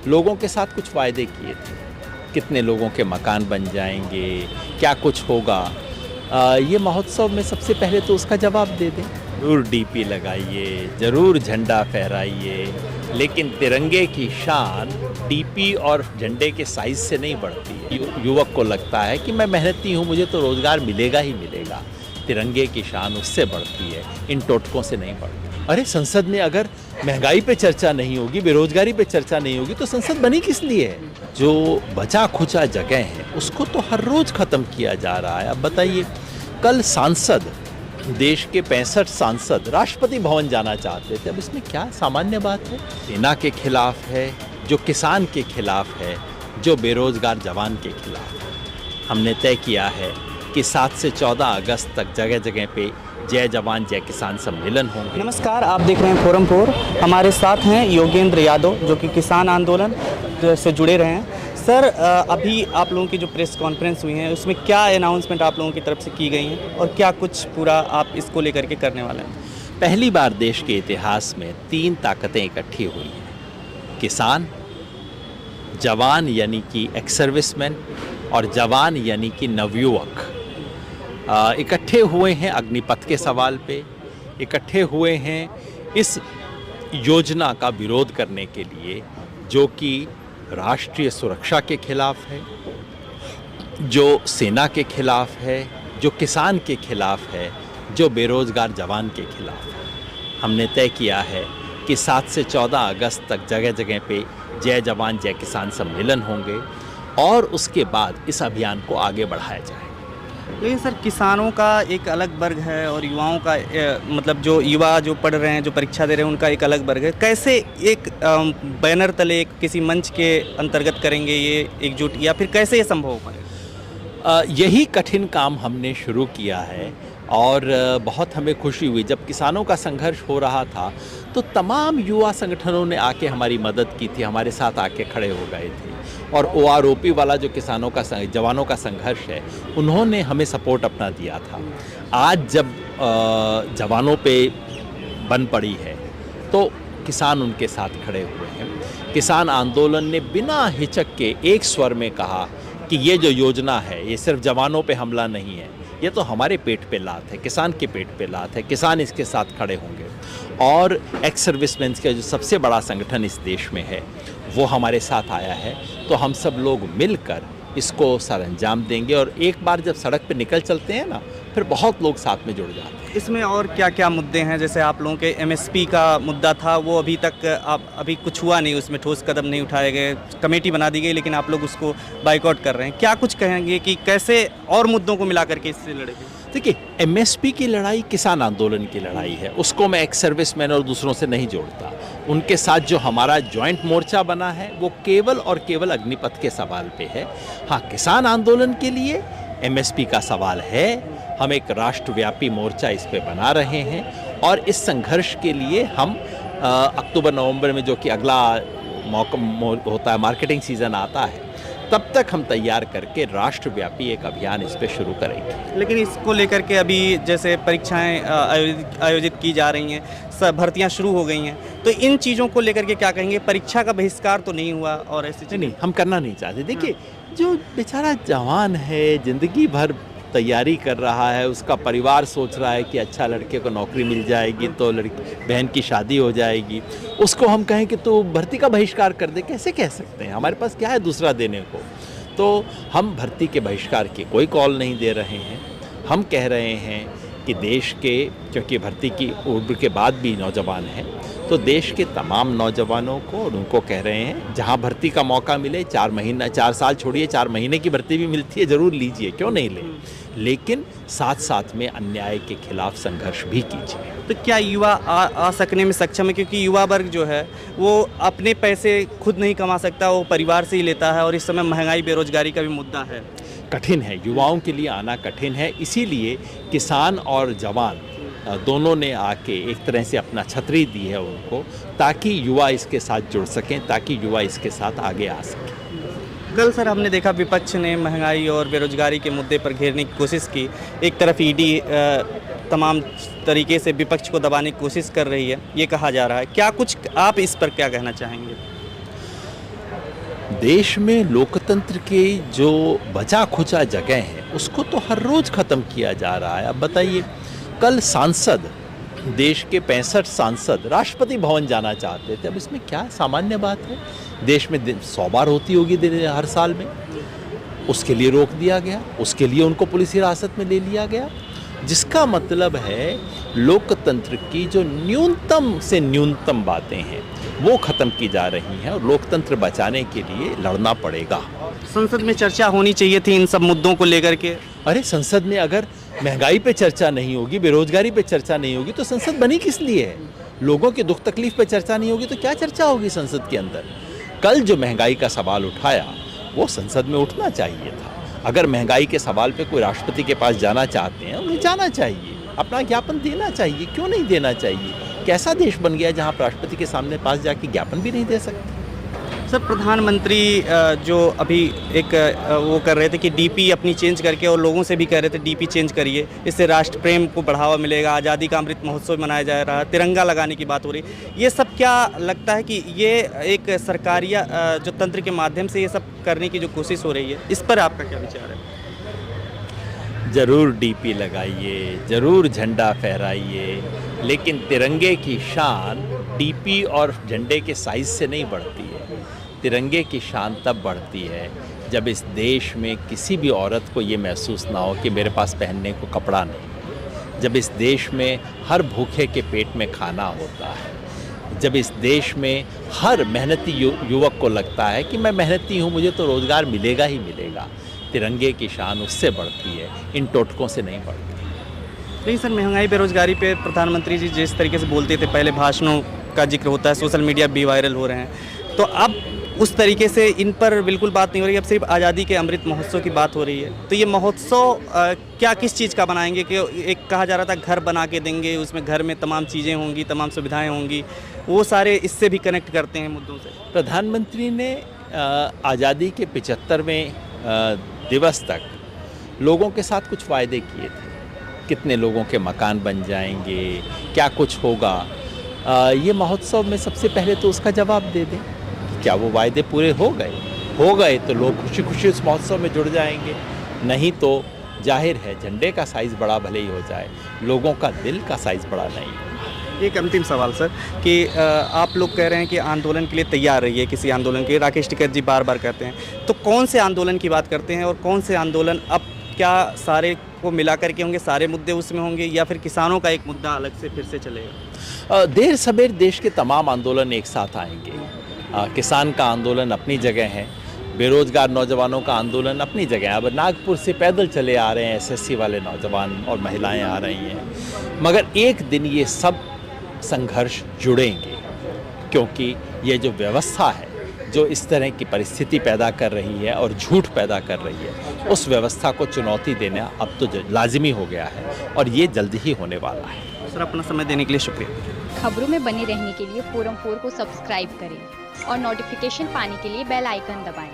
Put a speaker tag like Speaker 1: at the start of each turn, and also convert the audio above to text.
Speaker 1: लोगों के साथ कुछ वायदे किए थे, कितने लोगों के मकान बन जाएंगे, क्या कुछ होगा। ये महोत्सव में सबसे पहले तो उसका जवाब दे दें। ज़रूर डीपी लगाइए, ज़रूर झंडा फहराइए, लेकिन तिरंगे की शान डीपी और झंडे के साइज़ से नहीं बढ़ती है। युवक को लगता है कि मैं मेहनती हूँ, मुझे तो रोज़गार मिलेगा ही मिलेगा। तिरंगे की शान उससे बढ़ती है, इन टोटकों से नहीं बढ़ती। अरे संसद में अगर महंगाई पे चर्चा नहीं होगी, बेरोजगारी पे चर्चा नहीं होगी, तो संसद बनी किस लिए है? जो बचा खुचा जगह है उसको तो हर रोज खत्म किया जा रहा है। अब बताइए, कल सांसद, देश के 65 सांसद राष्ट्रपति भवन जाना चाहते थे। अब इसमें क्या सामान्य बात है? सेना के खिलाफ है, जो किसान के खिलाफ है, जो बेरोजगार जवान के खिलाफ है। हमने तय किया है कि 7 से 14 अगस्त तक जगह जगह पे जय जवान जय किसान सम्मेलन होंगे।
Speaker 2: नमस्कार, आप देख रहे हैं फोरम 4। हमारे साथ हैं योगेंद्र यादव, जो कि किसान आंदोलन से जुड़े रहे हैं। सर, अभी आप लोगों की जो प्रेस कॉन्फ्रेंस हुई है, उसमें क्या अनाउंसमेंट आप लोगों की तरफ से की गई हैं और क्या कुछ पूरा आप इसको लेकर के करने वाले हैं?
Speaker 1: पहली बार देश के इतिहास में 3 ताकतें इकट्ठी हुई हैं। किसान, जवान यानी कि एक्स सर्विसमैन, और जवान यानी कि नवयुवक इकट्ठे हुए हैं अग्निपथ के सवाल पे, इकट्ठे हुए हैं इस योजना का विरोध करने के लिए, जो कि राष्ट्रीय सुरक्षा के खिलाफ है, जो सेना के खिलाफ है, जो किसान के खिलाफ है, जो बेरोजगार जवान के खिलाफ है। हमने तय किया है कि 7 से 14 अगस्त तक जगह जगह पे जय जवान जय किसान सम्मेलन होंगे और उसके बाद इस अभियान को आगे बढ़ाया जाए।
Speaker 2: लेकिन सर, किसानों का एक अलग वर्ग है और युवाओं का मतलब जो युवा जो पढ़ रहे हैं, जो परीक्षा दे रहे हैं, उनका एक अलग वर्ग है। कैसे एक बैनर तले किसी मंच के अंतर्गत करेंगे ये एकजुट, या फिर कैसे ये संभव हो पाएगा?
Speaker 1: यही कठिन काम हमने शुरू किया है और बहुत हमें खुशी हुई। जब किसानों का संघर्ष हो रहा था तो तमाम युवा संगठनों ने आके हमारी मदद की थी, हमारे साथ आके खड़े हो गए थे। और OROP वाला जो किसानों का जवानों का संघर्ष है, उन्होंने हमें सपोर्ट अपना दिया था। आज जब जवानों पे बन पड़ी है तो किसान उनके साथ खड़े हुए हैं। किसान आंदोलन ने बिना हिचक के एक स्वर में कहा कि ये जो योजना है ये सिर्फ जवानों पे हमला नहीं है, ये तो हमारे पेट पे लात है, किसान के पेट पे लात है, किसान इसके साथ खड़े होंगे। और एक्स सर्विसमैन का जो सबसे बड़ा संगठन इस देश में है वो हमारे साथ आया है, तो हम सब लोग मिलकर इसको सरअंजाम देंगे। और एक बार जब सड़क पे निकल चलते हैं ना, फिर बहुत लोग साथ में जुड़ जाते हैं।
Speaker 2: इसमें और क्या क्या मुद्दे हैं? जैसे आप लोगों के MSP का मुद्दा था, वो अभी तक अभी कुछ हुआ नहीं, उसमें ठोस कदम नहीं उठाए गए। कमेटी बना दी गई लेकिन आप लोग उसको बाइकआउट कर रहे हैं। क्या कुछ कहेंगे कि कैसे और मुद्दों को मिला करके इससे लड़ेंगे?
Speaker 1: देखिए, MSP की लड़ाई किसान आंदोलन की लड़ाई है, उसको मैं एक्स सर्विसमैन और दूसरों से नहीं जोड़ता। उनके साथ जो हमारा जॉइंट मोर्चा बना है वो केवल और केवल अग्निपथ के सवाल पे है। हाँ, किसान आंदोलन के लिए MSP का सवाल है। हम एक राष्ट्रव्यापी मोर्चा इस पे बना रहे हैं और इस संघर्ष के लिए हम अक्टूबर नवंबर में, जो कि अगला मौका होता है, मार्केटिंग सीज़न आता है, तब तक हम तैयार करके राष्ट्रव्यापी एक अभियान इस पे शुरू करेंगे।
Speaker 2: लेकिन इसको लेकर के अभी जैसे परीक्षाएं आयोजित की जा रही हैं, सब भर्तियां शुरू हो गई हैं, तो इन चीज़ों को लेकर के क्या कहेंगे? परीक्षा का बहिष्कार तो नहीं हुआ और ऐसे
Speaker 1: नहीं, हम करना नहीं चाहते। देखिए, जो बेचारा जवान है, ज़िंदगी भर तैयारी कर रहा है, उसका परिवार सोच रहा है कि अच्छा लड़के को नौकरी मिल जाएगी तो लड़की बहन की शादी हो जाएगी, उसको हम कहें कि तू भर्ती का बहिष्कार कर दे, कैसे कह सकते हैं? हमारे पास क्या है दूसरा देने को? तो हम भर्ती के बहिष्कार की कोई कॉल नहीं दे रहे हैं। हम कह रहे हैं कि देश के, क्योंकि भर्ती की उम्र के बाद भी नौजवान हैं, तो देश के तमाम नौजवानों को और उनको कह रहे हैं, जहां भर्ती का मौका मिले, 4 साल छोड़िए, 4 महीने की भर्ती भी मिलती है, ज़रूर लीजिए, क्यों नहीं ले, लेकिन साथ साथ में अन्याय के खिलाफ संघर्ष भी कीजिए।
Speaker 2: तो क्या युवा आ सकने में सक्षम है? क्योंकि युवा वर्ग जो है वो अपने पैसे खुद नहीं कमा सकता, वो परिवार से ही लेता है, और इस समय महंगाई बेरोजगारी का भी मुद्दा है।
Speaker 1: कठिन है, युवाओं के लिए आना कठिन है। इसीलिए किसान और जवान दोनों ने आके एक तरह से अपना छतरी दी है उनको, ताकि युवा इसके साथ जुड़ सकें, ताकि युवा इसके साथ आगे आ सकें।
Speaker 2: कल सर हमने देखा विपक्ष ने महंगाई और बेरोजगारी के मुद्दे पर घेरने की कोशिश की। एक तरफ ईडी तमाम तरीके से विपक्ष को दबाने की कोशिश कर रही है, ये कहा जा रहा है। क्या कुछ आप इस पर क्या कहना चाहेंगे?
Speaker 1: देश में लोकतंत्र की जो बचा खुचा जगह है उसको तो हर रोज ख़त्म किया जा रहा है। अब बताइए, कल सांसद, देश के 65 सांसद राष्ट्रपति भवन जाना चाहते थे। अब इसमें क्या सामान्य बात है? देश में 100 बार होती होगी हर साल में। उसके लिए रोक दिया गया, उसके लिए उनको पुलिस हिरासत में ले लिया गया, जिसका मतलब है लोकतंत्र की जो न्यूनतम से न्यूनतम बातें हैं वो ख़त्म की जा रही हैं और लोकतंत्र बचाने के लिए लड़ना पड़ेगा।
Speaker 2: संसद में चर्चा होनी चाहिए थी इन सब मुद्दों को लेकर के।
Speaker 1: अरे संसद में अगर महंगाई पे चर्चा नहीं होगी, बेरोजगारी पे चर्चा नहीं होगी तो संसद बनी किस लिए है? लोगों के दुख तकलीफ पे चर्चा नहीं होगी तो क्या चर्चा होगी संसद के अंदर? कल जो महंगाई का सवाल उठाया वो संसद में उठना चाहिए था। अगर महंगाई के सवाल पे कोई राष्ट्रपति के पास जाना चाहते हैं, उन्हें जाना चाहिए, अपना ज्ञापन देना चाहिए। क्यों नहीं देना चाहिए? कैसा देश बन गया जहां राष्ट्रपति के सामने पास जाके ज्ञापन भी नहीं दे सकते?
Speaker 2: सर, प्रधानमंत्री जो अभी एक वो कर रहे थे कि डीपी अपनी चेंज करके, और लोगों से भी कह रहे थे डीपी चेंज करिए, इससे राष्ट्र प्रेम को बढ़ावा मिलेगा, आज़ादी का अमृत महोत्सव मनाया जा रहा है, तिरंगा लगाने की बात हो रही। ये सब क्या लगता है कि ये एक सरकारी जो तंत्र के माध्यम से ये सब करने की जो कोशिश हो रही है, इस पर आपका क्या विचार है?
Speaker 1: ज़रूर डीपी लगाइए, ज़रूर झंडा फहराइए, लेकिन तिरंगे की शान डीपी और झंडे के साइज़ से नहीं बढ़ती है। तिरंगे की शान तब बढ़ती है जब इस देश में किसी भी औरत को ये महसूस ना हो कि मेरे पास पहनने को कपड़ा नहीं। जब इस देश में हर भूखे के पेट में खाना होता है। जब इस देश में हर मेहनती युवक को लगता है कि मैं मेहनती हूँ, मुझे तो रोज़गार मिलेगा ही मिलेगा। तिरंगे की शान उससे बढ़ती है, इन टोटकों से नहीं बढ़ती।
Speaker 2: नहीं सर, महंगाई बेरोजगारी पे प्रधानमंत्री जी जिस तरीके से बोलते थे, पहले भाषणों का जिक्र होता है, सोशल मीडिया भी वायरल हो रहे हैं, तो अब उस तरीके से इन पर बिल्कुल बात नहीं हो रही। अब सिर्फ आज़ादी के अमृत महोत्सव की बात हो रही है। तो ये महोत्सव क्या किस चीज़ का बनाएंगे? कि एक कहा जा रहा था घर बना के देंगे, उसमें घर में तमाम चीज़ें होंगी, तमाम सुविधाएं होंगी, वो सारे इससे भी कनेक्ट करते हैं मुद्दों से।
Speaker 1: प्रधानमंत्री ने आज़ादी के 75वें दिवस तक लोगों के साथ कुछ वायदे किए थे। कितने लोगों के मकान बन जाएंगे, क्या कुछ होगा। ये महोत्सव में सबसे पहले तो उसका जवाब दे दें। क्या वो वायदे पूरे हो गए? हो गए तो लोग खुशी खुशी उस महोत्सव में जुड़ जाएंगे, नहीं तो जाहिर है झंडे का साइज़ बड़ा भले ही हो जाए, लोगों का दिल का साइज़ बड़ा नहीं।
Speaker 2: एक अंतिम सवाल सर, कि आप लोग कह रहे हैं कि आंदोलन के लिए तैयार रहिए, किसी आंदोलन के, राकेश टिकैत जी बार बार कहते हैं, तो कौन से आंदोलन की बात करते हैं और कौन से आंदोलन? अब क्या सारे को मिला करके होंगे, सारे मुद्दे उसमें होंगे, या फिर किसानों का एक मुद्दा अलग से फिर से चलेगा?
Speaker 1: देर सवेर देश के तमाम आंदोलन एक साथ आएंगे। किसान का आंदोलन अपनी जगह है, बेरोजगार नौजवानों का आंदोलन अपनी जगह है। अब नागपुर से पैदल चले आ रहे हैं एसएससी वाले नौजवान और महिलाएं आ रही हैं, मगर एक दिन ये सब संघर्ष जुड़ेंगे, क्योंकि ये जो व्यवस्था है जो इस तरह की परिस्थिति पैदा कर रही है और झूठ पैदा कर रही है, उस व्यवस्था को चुनौती देना अब तो लाजिमी हो गया है और ये जल्दी ही होने वाला है।
Speaker 2: सर, अपना समय देने के लिए शुक्रिया।
Speaker 3: खबरों में बने रहने के लिए फोरम 4 को सब्सक्राइब करें और नोटिफिकेशन पाने के लिए बेल आइकन दबाएं।